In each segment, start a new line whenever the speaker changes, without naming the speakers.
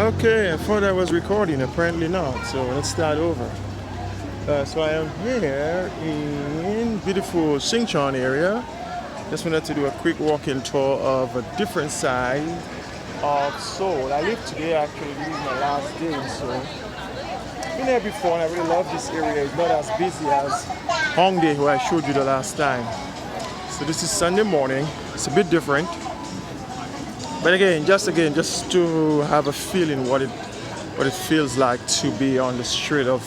Okay, I thought I was recording, apparently not, so let's start over. So I am here in beautiful Xinchuan area. Just wanted to do a quick walking tour of a different side of Seoul. I live today actually, this is my last day, so I've been here before and I really love this area. It's not as busy as Hongdae where I showed you the last time. So this is Sunday morning, it's a bit different. But again, just to have a feeling what it feels like to be on the street of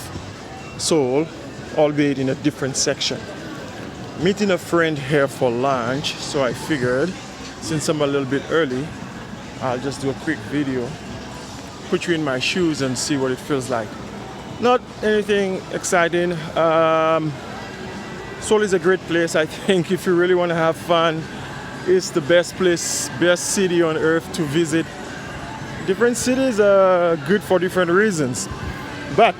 Seoul, albeit in a different section. Meeting a friend here for lunch, so I figured since I'm a little bit early, I'll just do a quick video, put you in my shoes and see what it feels like. Not anything exciting. Seoul is a great place. I think if you really want to have fun, it's the best place, best city on earth to visit. Different cities are good for different reasons. But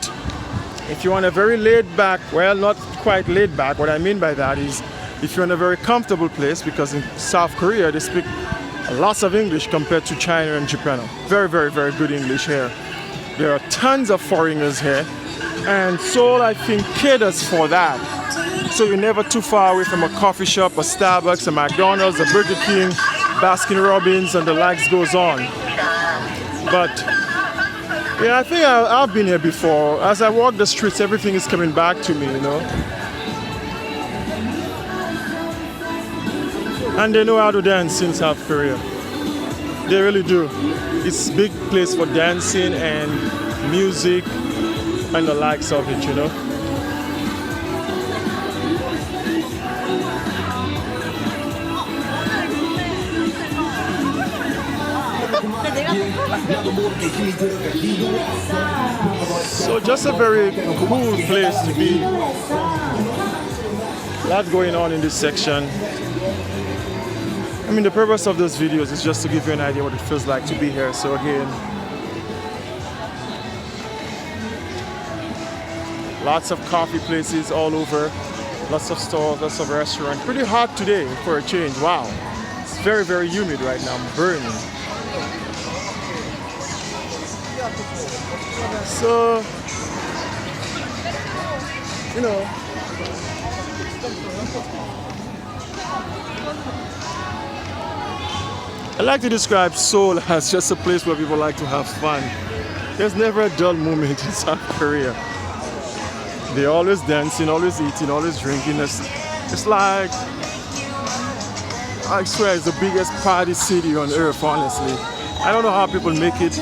if you want a very laid back, well, not quite laid back, what I mean by that is if you want a very comfortable place, because in South Korea they speak lots of English compared to China and Japan. Very, very, very good English here. There are tons of foreigners here, and Seoul, I think, caters for that. So you're never too far away from a coffee shop, a Starbucks, a McDonald's, a Burger King, Baskin Robbins, and the likes goes on. But yeah, I think I've been here before. As I walk the streets, everything is coming back to me, you know. And they know how to dance in South Korea. They really do. It's a big place for dancing and music and the likes of it, you know. So just a very cool place to be. A lot going on in this section. I mean, the purpose of those videos is just to give you an idea what it feels like to be here. So again, lots of coffee places all over, lots of stores, lots of restaurants. Pretty hot today for a change. Wow, it's very, very humid right now. I'm burning. So, you know, I like to describe Seoul as just a place where people like to have fun. There's never a dull moment in South Korea. They're always dancing, always eating, always drinking. It's like, I swear, it's the biggest party city on earth, honestly. I don't know how people make it,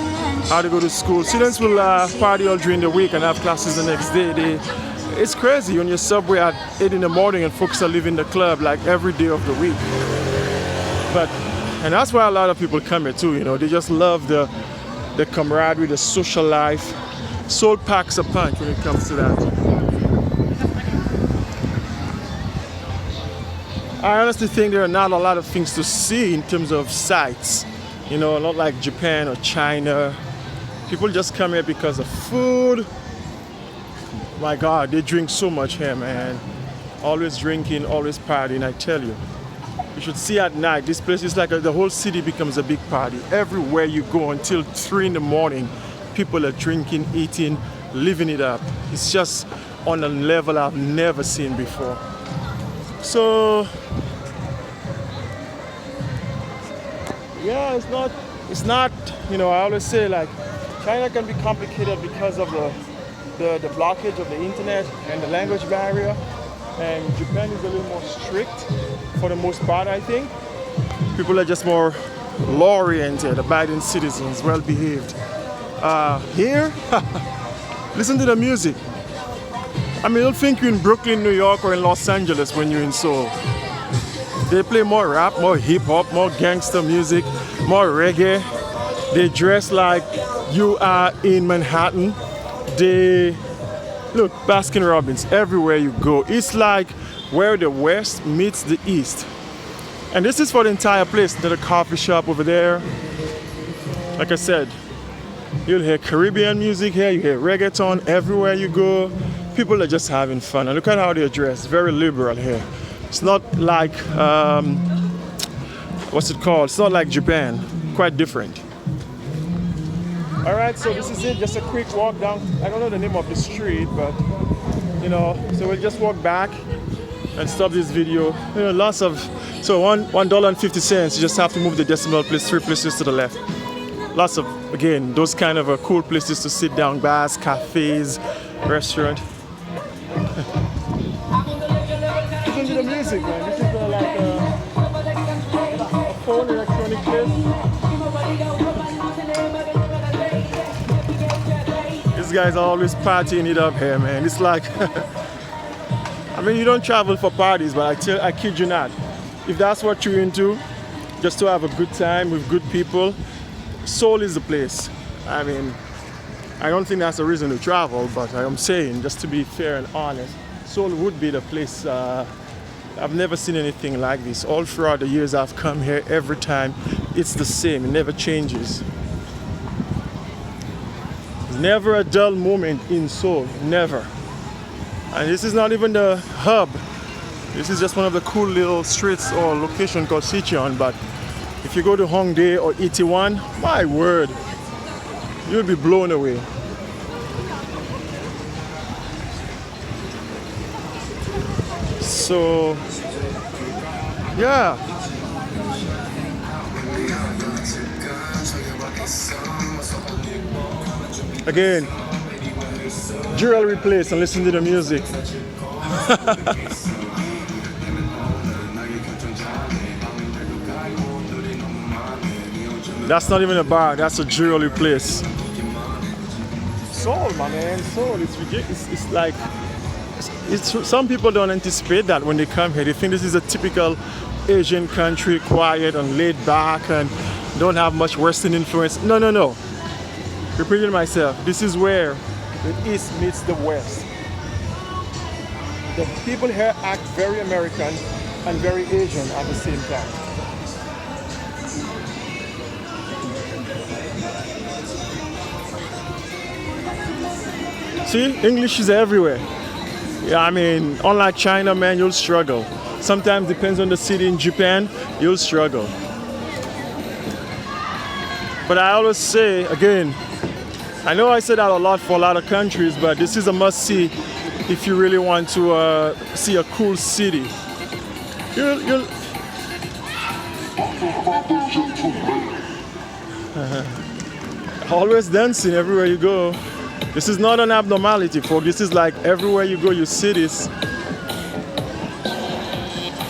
how to go to school. Students will party all during the week and have classes the next day. It's crazy on your subway at 8 in the morning and folks are leaving the club like every day of the week. And that's why a lot of people come here too, you know. They just love the camaraderie, the social life. Seoul packs a punch when it comes to that. I honestly think there are not a lot of things to see in terms of sights. You know, not like Japan or China. People just come here because of food. My God, they drink so much here, man. Always drinking, always partying, I tell you. You should see at night, this place is like the whole city becomes a big party. Everywhere you go until 3 in the morning, people are drinking, eating, living it up. It's just on a level I've never seen before. So, yeah, it's not, you know, I always say like, China can be complicated because of the blockage of the internet and the language barrier. And Japan is a little more strict for the most part, I think. People are just more law-oriented, abiding citizens, well-behaved. Here, listen to the music. I mean, don't think you're in Brooklyn, New York, or in Los Angeles when you're in Seoul. They play more rap, more hip-hop, more gangster music, more reggae. They dress like you are in Manhattan. Look, Baskin Robbins, everywhere you go. It's like where the West meets the East. And this is for the entire place. There's a coffee shop over there. Like I said, you'll hear Caribbean music here, you hear reggaeton everywhere you go. People are just having fun. And look at how they dress, very liberal here. It's not like, what's it called? It's not like Japan, quite different. All right, so this is it. Just a quick walk down. I don't know the name of the street, but so we'll just walk back and stop this video. Lots of $1.50. You just have to move the decimal place 3 places to the left. Lots of, again, those kind of cool places to sit down, bars, cafes, restaurant. Listen to the music, man. This is like a phone electronic place. These guys are always partying it up here, man. It's like, I mean, you don't travel for parties, but I kid you not. If that's what you're into, just to have a good time with good people, Seoul is the place. I mean, I don't think that's a reason to travel, but I'm saying, just to be fair and honest, Seoul would be the place. I've never seen anything like this. All throughout the years I've come here, every time it's the same. It never changes. There's never a dull moment in Seoul. Never. And this is not even the hub. This is just one of the cool little streets or location called Sicheon. But if you go to Hongdae or Itaewon, my word, you'll be blown away. So, yeah. Again, jewelry place and listen to the music. That's not even a bar, that's a jewelry place. Seoul, my man, Seoul, it's ridiculous. It's like, some people don't anticipate that when they come here. They think this is a typical Asian country, quiet and laid back and don't have much Western influence. No, no, no. Repeating myself, this is where the East meets the West. The people here act very American and very Asian at the same time. See, English is everywhere. Yeah, I mean, unlike China, man, you'll struggle. Sometimes depends on the city. In Japan, you'll struggle. But I always say, again, I know I say that a lot for a lot of countries, but this is a must-see if you really want to see a cool city. You'll always dancing everywhere you go. This is not an abnormality, folks. This is like everywhere you go, you see this.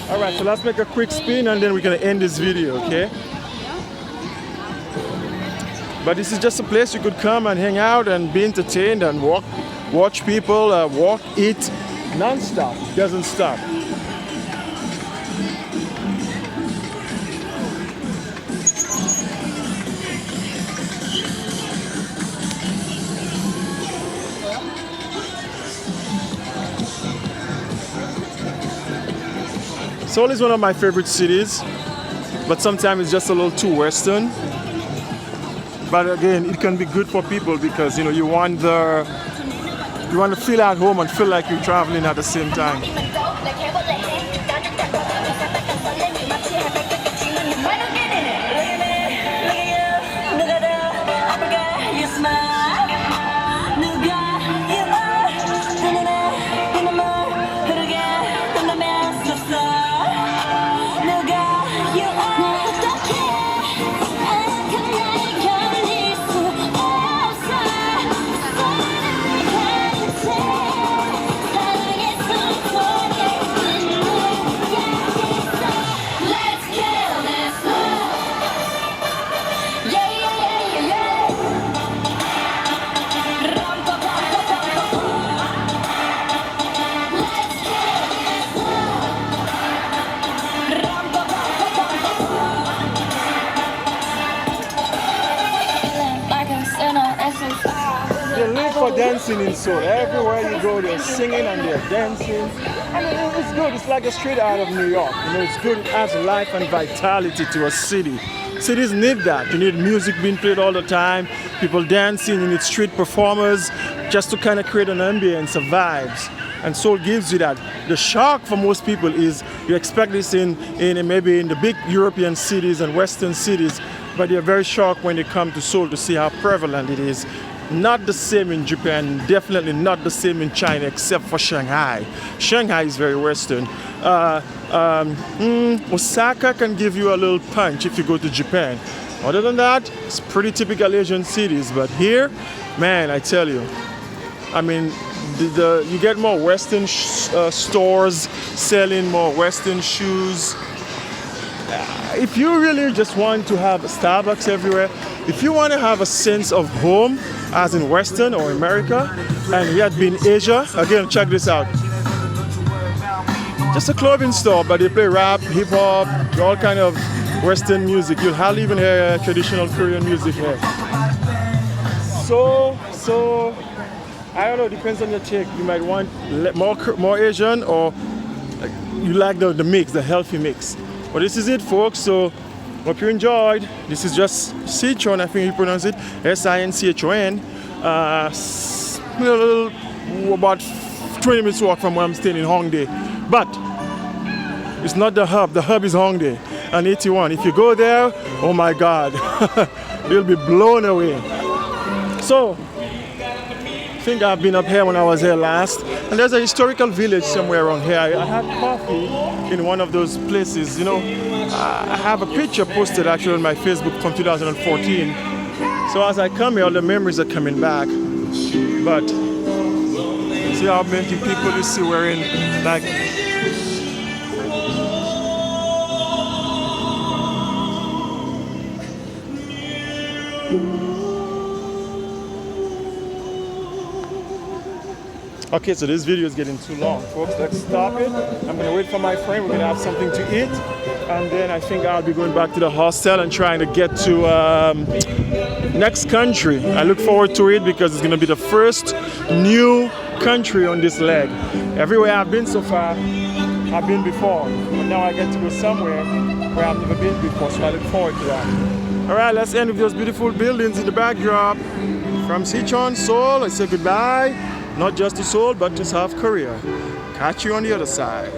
All right, so let's make a quick spin and then we're gonna end this video, okay? But this is just a place you could come and hang out and be entertained and watch people walk, eat, non-stop. It doesn't stop. Seoul is one of my favorite cities, but sometimes it's just a little too Western. But again, it can be good for people because you want to feel at home and feel like you're traveling at the same time. For dancing in Seoul. Everywhere you go, they're singing and they're dancing. I mean, it's good. It's like a street out of New York. It's good. It adds life and vitality to a city. Cities need that. You need music being played all the time, people dancing, you need street performers, just to kind of create an ambience of vibes. and Seoul gives you that. The shock for most people is you expect this in maybe in the big European cities and Western cities, but you're very shocked when you come to Seoul to see how prevalent it is. Not the same in Japan, definitely not the same in China, except for Shanghai. Shanghai is very Western. Osaka can give you a little punch if you go to Japan. Other than that, it's pretty typical Asian cities. But here, man, I tell you, I mean, you get more Western stores selling more Western shoes. If you really just want to have Starbucks everywhere, if you want to have a sense of home, as in Western or America, and you had been Asia, again, check this out. Just a clothing store, but they play rap, hip hop, all kind of Western music. You'll hardly even hear traditional Korean music here. So I don't know, depends on your take. You might want more Asian, or you like the mix, the healthy mix. But this is it, folks. So hope you enjoyed. This is just Sinchon, I think you pronounce it, Sinchon. About 20 minutes walk from where I'm staying in Hongdae. But it's not the hub. The hub is Hongdae and 81. If you go there, oh my God, you'll be blown away. So I think I've been up here when I was here last, and there's a historical village somewhere around here. I had coffee in one of those places, you know. I have a picture posted actually on my Facebook from 2014. So as I come here, all the memories are coming back. But see how many people you see wearing like okay, so this video is getting too long, folks. Let's stop it. I'm gonna wait for my friend. We're gonna have something to eat, and then I think I'll be going back to the hostel and trying to get to next country. I look forward to it because it's gonna be the first new country on this leg. Everywhere I've been so far, I've been before, but now I get to go somewhere where I've never been before, so I look forward to that. All right, let's end with those beautiful buildings in the backdrop. From Sinchon, Seoul, I say goodbye. Not just to Seoul, but to South Korea. Catch you on the other side.